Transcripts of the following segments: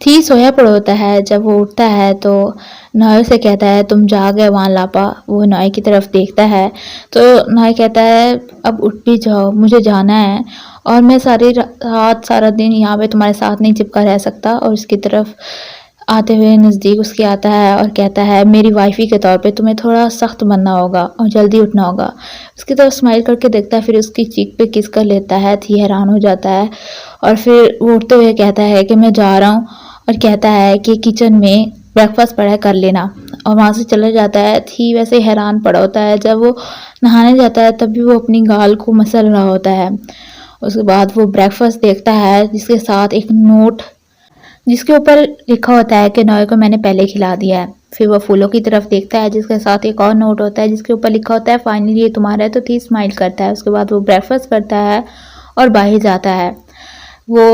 थी सोया पड़ा होता है। जब वो उठता है तो नॉय से कहता है तुम जाग गए वहाँ लापा। वो नॉय की तरफ देखता है तो नॉय कहता है अब उठ भी जाओ, मुझे जाना है और मैं सारी रात सारा दिन यहाँ पे तुम्हारे साथ नहीं चिपका रह सकता। और उसकी तरफ आते हुए नज़दीक उसके आता है और कहता है मेरी वाइफ़ी के तौर पे तुम्हें थोड़ा सख्त बनना होगा और जल्दी उठना होगा। उसकी तरफ स्माइल करके देखता है, फिर उसकी चीक पे किस कर लेता है। थी हैरान हो जाता है और फिर वो उठते हुए कहता है कि मैं जा रहा हूँ और कहता है कि किचन में ब्रेकफास्ट पड़ा है कर लेना, और वहाँ से चला जाता है। थी वैसे हैरान पड़ा होता है। जब वो नहाने जाता है तब भी वो अपनी गाल को मसल रहा होता है। उसके बाद वो ब्रेकफास्ट देखता है जिसके साथ एक नोट जिसके ऊपर लिखा होता है कि नॉय को मैंने पहले खिला दिया है। फिर वो फूलों की तरफ देखता है जिसके साथ एक और नोट होता है जिसके ऊपर लिखा होता है फाइनली ये तुम्हारा है। तो थी स्माइल करता है। उसके बाद वो ब्रेकफास्ट करता है और बाहर जाता है। वो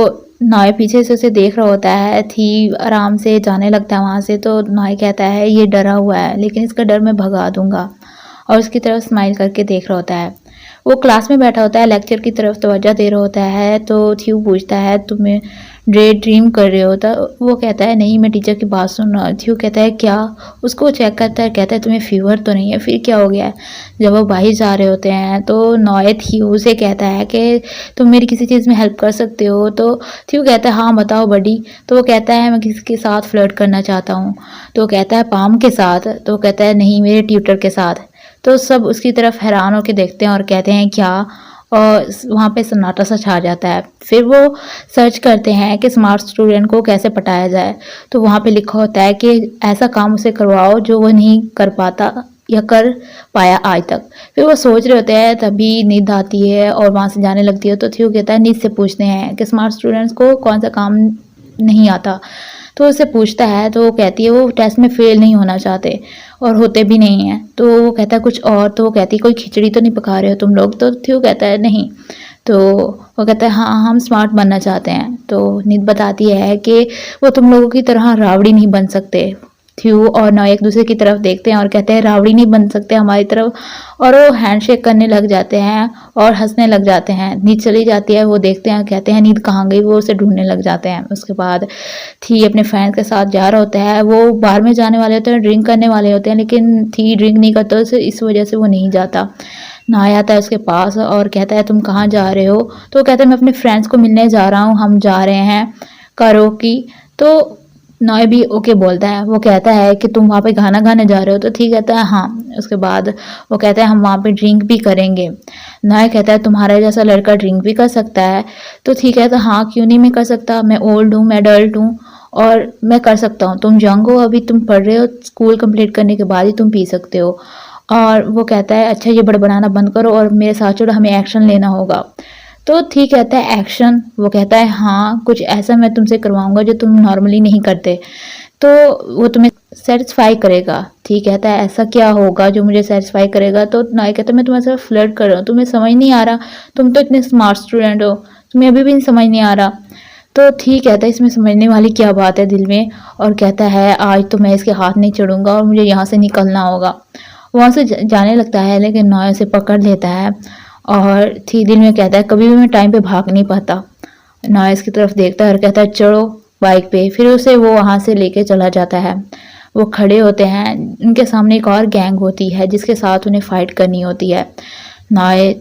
नॉय पीछे से उसे देख रहा होता है। थी आराम से जाने लगता है वहाँ से। तो नॉय कहता है ये डरा हुआ है लेकिन इसका डर मैं भगा दूंगा, और उसकी तरफ स्माइल करके देख रहा होता है। वो क्लास में बैठा होता है, लेक्चर की तरफ तवज्जो दे रहा होता है। तो थ्यू पूछता है तुम्हें डे ड्रीम कर रहे हो? तो वो कहता है नहीं, मैं टीचर की बात सुन रहा हूँ। थ्यू कहता है क्या? उसको चेक करता है, कहता है तुम्हें फीवर तो नहीं है? फिर क्या हो गया है? जब वो बाहर जा रहे होते हैं तो नॉय थ्यू से कहता है कि तुम मेरी किसी चीज़ में हेल्प कर सकते हो? तो थ्यू कहता है हाँ बताओ बडी। तो वो कहता है मैं किसी के साथ फ्लर्ट करना चाहता हूँ। तो वो कहता है पाम के साथ? तो वो कहता है नहीं, मेरे ट्यूटर के साथ। तो सब उसकी तरफ हैरान होकर देखते हैं और कहते हैं क्या, और वहाँ पे सन्नाटा सा छा जाता है। फिर वो सर्च करते हैं कि स्मार्ट स्टूडेंट को कैसे पटाया जाए। तो वहाँ पे लिखा होता है कि ऐसा काम उसे करवाओ जो वो नहीं कर पाता या कर पाया आज तक। फिर वो सोच रहे होते हैं तभी नींद आती है और वहाँ से जाने लगती है। तो थ्यू कहता है नींद से पूछते हैं कि स्मार्ट स्टूडेंट्स को कौन सा काम नहीं आता। तो उससे पूछता है तो वो कहती है वो टेस्ट में फेल नहीं होना चाहते और होते भी नहीं हैं। तो वो कहता है कुछ और? तो वो कहती है कोई खिचड़ी तो नहीं पका रहे हो तुम लोग? तो थ्यू कहता है नहीं। तो वो कहता है हाँ हम स्मार्ट बनना चाहते हैं। तो नींद बताती है कि वो तुम लोगों की तरह रावड़ी नहीं बन सकते। थ्यू और नॉय एक दूसरे की तरफ देखते हैं और कहते हैं रावड़ी नहीं बन सकते हमारी तरफ, और वो हैंडशेक करने लग जाते हैं और हंसने लग जाते हैं। नींद चली जाती है। वो देखते हैं, कहते हैं नींद कहाँ गई? वो उसे ढूंढने लग जाते हैं। उसके बाद थी अपने फ्रेंड के साथ जा रहा होता है। वो बार में जाने वाले होते हैं, ड्रिंक करने वाले होते हैं, लेकिन थी ड्रिंक नहीं करता, तो इस वजह से वो नहीं जाता। नॉय आता है उसके पास और कहता है तुम कहाँ जा रहे हो? तो वो कहता है मैं अपने फ्रेंड्स को मिलने जा रहा हूँ, हम जा रहे हैं कराओके। तो नॉय भी ओके बोलता है। वो कहता है कि तुम वहाँ पे गाना गाने जा रहे हो? तो ठीक कहता है हाँ। उसके बाद वो कहता है हम वहाँ पे ड्रिंक भी करेंगे। नॉय कहता है तुम्हारा जैसा लड़का ड्रिंक भी कर सकता है? तो ठीक कहता है हाँ क्यों नहीं मैं कर सकता, मैं ओल्ड हूँ, मैं एडल्ट हूँ और मैं कर सकता हूँ। तुम यंग हो, अभी तुम पढ़ रहे हो, स्कूल कंप्लीट करने के बाद ही तुम पी सकते हो। और वो कहता है अच्छा ये बड़बड़ाना बंद करो और मेरे साथ चलो, हमें एक्शन लेना होगा। तो ठीक कहता है एक्शन? वो कहता है हाँ कुछ ऐसा मैं तुमसे करवाऊंगा जो तुम नॉर्मली नहीं करते, तो वो तुम्हें सेटिस्फाई करेगा। ठीक कहता है ऐसा क्या होगा जो मुझे सेटिस्फाई करेगा? तो नाय कहता है मैं तुम्हारे साथ फ्लर्ट कर रहा हूँ, तुम्हें समझ नहीं आ रहा? तुम तो इतने स्मार्ट स्टूडेंट हो, तुम्हें अभी भी नहीं समझ नहीं आ रहा? तो ठीक कहता है इसमें समझने वाली क्या बात है दिल में, और कहता है आज तो मैं इसके हाथ नहीं चढ़ूंगा और मुझे यहाँ से निकलना होगा। वहाँ से जाने लगता है लेकिन नॉय उसे पकड़ लेता है और थी दिल में कहता है कभी भी मैं टाइम पे भाग नहीं पाता। नॉय इसकी तरफ देखता है और कहता है चढ़ो बाइक पे। फिर उसे वो वहाँ से लेके चला जाता है। वो खड़े होते हैं, उनके सामने एक और गैंग होती है जिसके साथ उन्हें फाइट करनी होती है। नॉय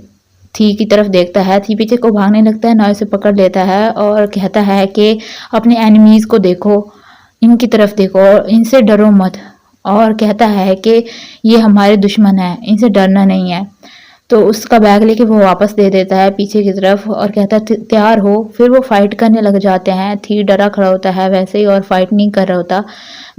थी की तरफ देखता है, थी पीछे को भागने लगता है, नॉय से पकड़ लेता है और कहता है कि अपने एनिमीज को देखो, इनकी तरफ देखो और इनसे डरो मत। और कहता है कि ये हमारे दुश्मन है, इनसे डरना नहीं है। तो उसका बैग लेके वो वापस दे देता है पीछे की तरफ और कहता है तैयार हो। फिर वो फाइट करने लग जाते हैं। थी डरा खड़ा होता है वैसे ही और फाइट नहीं कर रहा होता,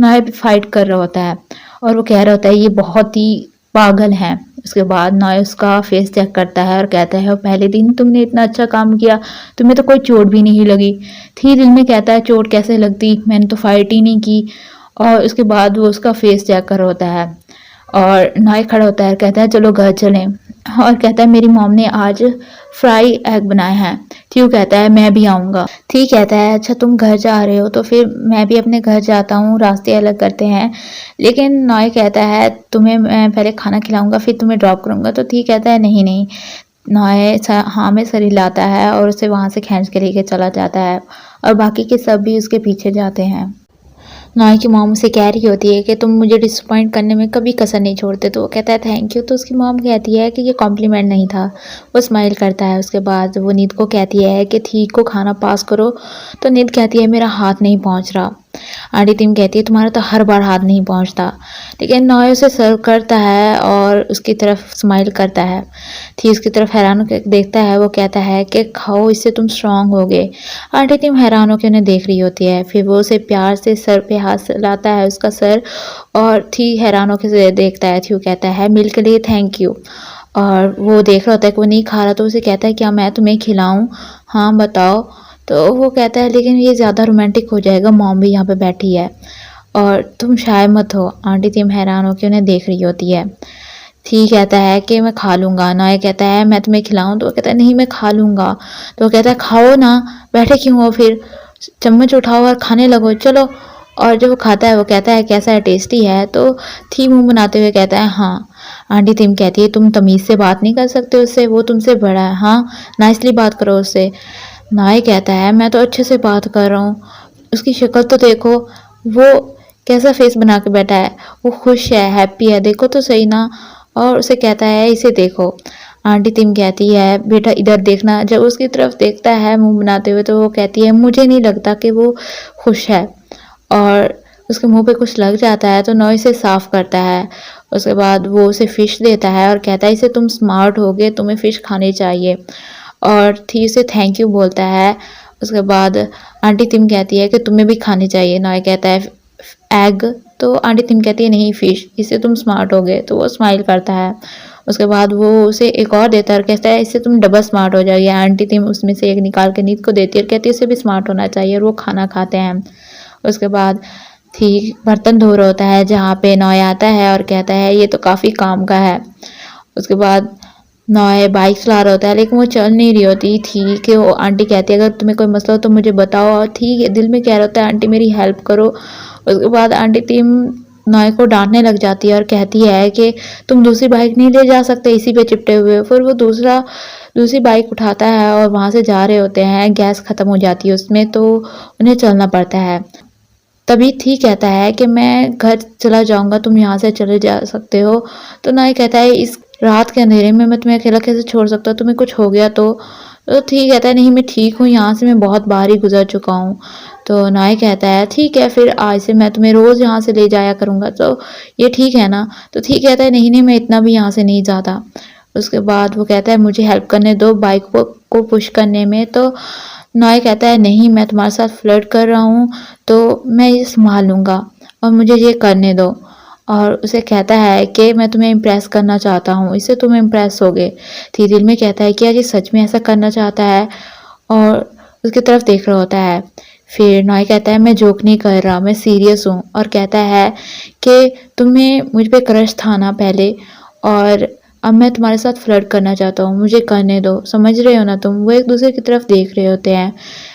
नॉय भी फाइट कर रहा होता है और वो कह रहा होता है ये बहुत ही पागल है। उसके बाद नॉय उसका फेस चेक करता है और कहता है पहले दिन तुमने इतना अच्छा काम किया, तुम्हें तो कोई चोट भी नहीं लगी। थी दिल में कहता है चोट कैसे लगती, मैंने तो फाइट ही नहीं की। और उसके बाद वो उसका फेस चेक कर होता है और नॉय खड़ा होता है, कहता है चलो घर चलें, और कहता है मेरी मॉम ने आज फ्राई एग बनाए हैं। थ्यू कहता है मैं भी आऊँगा। थी कहता है अच्छा तुम घर जा रहे हो तो फिर मैं भी अपने घर जाता हूँ, रास्ते अलग करते हैं। लेकिन नॉय कहता है तुम्हें मैं पहले खाना खिलाऊंगा फिर तुम्हें ड्रॉप करूंगा। तो थी कहता है नहीं नहीं, नॉय हाँ में सर हिलाता है और उसे वहाँ से खींच के लेके चला जाता है और बाकी के सब भी उसके पीछे जाते हैं। नॉय की मॉम उसे कह रही होती है कि तुम मुझे डिसअपॉइंट करने में कभी कसर नहीं छोड़ते, तो वो कहता है थैंक यू। तो उसकी मॉम कहती है कि ये कॉम्प्लीमेंट नहीं था। वो स्माइल करता है। उसके बाद वो नीत को कहती है कि ठीक को खाना पास करो। तो नीत कहती है मेरा हाथ नहीं पहुंच रहा। आंटी टीम कहती है तुम्हारा तो हर बार हाथ नहीं पहुंचता। लेकिन नॉय उसे सर्व करता है और उसकी तरफ स्माइल करता है। थी उसकी तरफ हैरान होकर देखता है। वो कहता है कि खाओ, इससे तुम स्ट्रांग होगे। आंटी टीम हैरान होकर उन्हें देख रही होती है। फिर वो उसे प्यार से सर पे हाथ लाता है, उसका सर, और थी हैरान होकर देखता है। थी वो कहता है मिल के लिए थैंक यू। और वो देख रहा होता है कि वो नहीं खा रहा, तो उसे कहता है क्या मैं तुम्हें खिलाऊं? हाँ बताओ। तो वो कहता है लेकिन ये ज़्यादा रोमांटिक हो जाएगा, मॉम भी यहाँ पे बैठी है और तुम शाय मत हो। आंटी टीम हैरान होकर उन्हें देख रही होती है। थी कहता है कि मैं खा लूँगा। नॉय कहता है मैं तुम्हें खिलाऊं? तो वो कहता है नहीं मैं खा लूँगा। तो वो कहता है खाओ ना, बैठे क्यों हो, फिर चम्मच उठाओ और खाने लगो, चलो। और जब वो खाता है वो कहता है कैसा है, टेस्टी है? तो थी मुंह बनाते हुए कहता है हाँ। आंटी टीम कहती है तुम तमीज़ से बात नहीं कर सकते उससे, वो तुमसे बड़ा है, हाँ नाइसली बात करो उससे। नॉय कहता है मैं तो अच्छे से बात कर रहा हूँ, उसकी शक्ल तो देखो, वो कैसा फेस बना के बैठा है, वो खुश है, हैप्पी है, देखो तो सही ना। और उसे कहता है इसे देखो। आंटी टीम कहती है बेटा इधर देखना। जब उसकी तरफ देखता है मुंह बनाते हुए, तो वो कहती है मुझे नहीं लगता कि वो खुश है। और उसके मुंह पे कुछ लग जाता है तो नॉय से साफ करता है। उसके बाद वो उसे फ़िश देता है और कहता है इसे तुम स्मार्ट हो गए, तुम्हें फ़िश खानी चाहिए। और थी उसे थैंक यू बोलता है। उसके बाद आंटी टिम कहती है कि तुम्हें भी खानी चाहिए। नॉय कहता है एग। तो आंटी टिम कहती है नहीं फ़िश, इससे तुम स्मार्ट हो गए। तो वो स्माइल करता है। उसके बाद वो उसे एक और देता है और कहता है इससे तुम डबल स्मार्ट हो जाओगे। आंटी टिम उसमें से एक निकाल के नीत को देती है और कहती है इसे भी स्मार्ट होना चाहिए, और वो खाना खाते हैं। उसके बाद थी बर्तन धो रहा होता है जहाँ पे नॉय आता है और कहता है ये तो काफ़ी काम का है। उसके बाद नॉय बाइक चला रहा होता है लेकिन वो चल नहीं रही होती थी कि वो आंटी कहती है अगर तुम्हें कोई मसला हो तो मुझे बताओ। और थी दिल में कह रहा होता है आंटी मेरी हेल्प करो। उसके बाद आंटी टीम नॉय को डांटने लग जाती है और कहती है कि तुम दूसरी बाइक नहीं ले जा सकते इसी पे चिपटे हुए। फिर वो दूसरी बाइक उठाता है और वहाँ से जा रहे होते हैं। गैस ख़त्म हो जाती है उसमें, तो उन्हें चलना पड़ता है। तभी थी कहता है कि मैं घर चला जाऊंगा, तुम यहाँ से चले जा सकते हो। तो नॉय कहता है इस रात के अंधेरे में मैं तुम्हें अकेला कैसे छोड़ सकता हूँ, तुम्हें कुछ हो गया तो थी कहता है नहीं मैं ठीक हूँ, यहाँ से मैं बहुत बार ही गुजर चुका हूँ। तो नॉय कहता है ठीक है फिर आज से मैं तुम्हें रोज़ यहाँ से ले जाया करूँगा, तो ये ठीक है ना? तो थी कहता है नहीं नहीं मैं इतना भी यहाँ से नहीं जाता। उसके बाद वो कहता है मुझे हेल्प करने दो बाइक को पुश करने में। तो नॉय कहता है नहीं मैं तुम्हारे साथ फ्लर्ट कर रहा हूँ, तो मैं ये संभाल लूँगा और मुझे ये करने दो। और उसे कहता है कि मैं तुम्हें इम्प्रेस करना चाहता हूँ, इससे तुम इम्प्रेस होगे। थी दिल में कहता है क्या ये सच में ऐसा करना चाहता है, और उसकी तरफ देख रहा होता है। फिर नॉय कहता है मैं जोक नहीं कर रहा, मैं सीरियस हूँ। और कहता है कि तुम्हें मुझ पे क्रश था ना पहले, और अब मैं तुम्हारे साथ फ्लर्ट करना चाहता हूँ, मुझे करने दो, समझ रहे हो ना तुम? वो एक दूसरे की तरफ देख रहे होते हैं।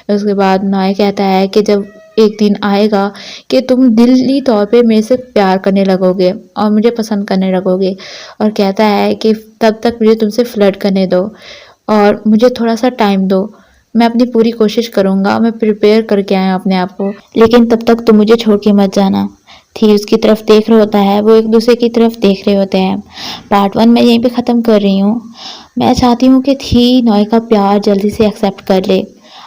उसके बाद नॉय कहता है कि जब एक दिन आएगा कि तुम दिली तौर पे मेरे से प्यार करने लगोगे और मुझे पसंद करने लगोगे। और कहता है कि तब तक मुझे तुमसे फ्लर्ट करने दो और मुझे थोड़ा सा टाइम दो, मैं अपनी पूरी कोशिश करूँगा, मैं प्रिपेयर करके आया अपने आप को, लेकिन तब तक तुम मुझे छोड़ के मत जाना। थी उसकी तरफ देख रहा होता है, वो एक दूसरे की तरफ देख रहे होते हैं। पार्ट 1 मैं यहीं पे ख़त्म कर रही हूँ। मैं चाहती हूँ कि थी नॉय का प्यार जल्दी से एक्सेप्ट कर ले।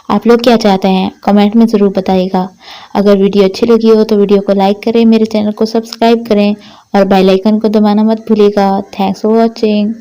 आप लोग क्या चाहते हैं कमेंट में ज़रूर बताइएगा। अगर वीडियो अच्छी लगी हो तो वीडियो को लाइक करें, मेरे चैनल को सब्सक्राइब करें और बेल आइकन को दबाना मत भूलिएगा। Thanks for watching.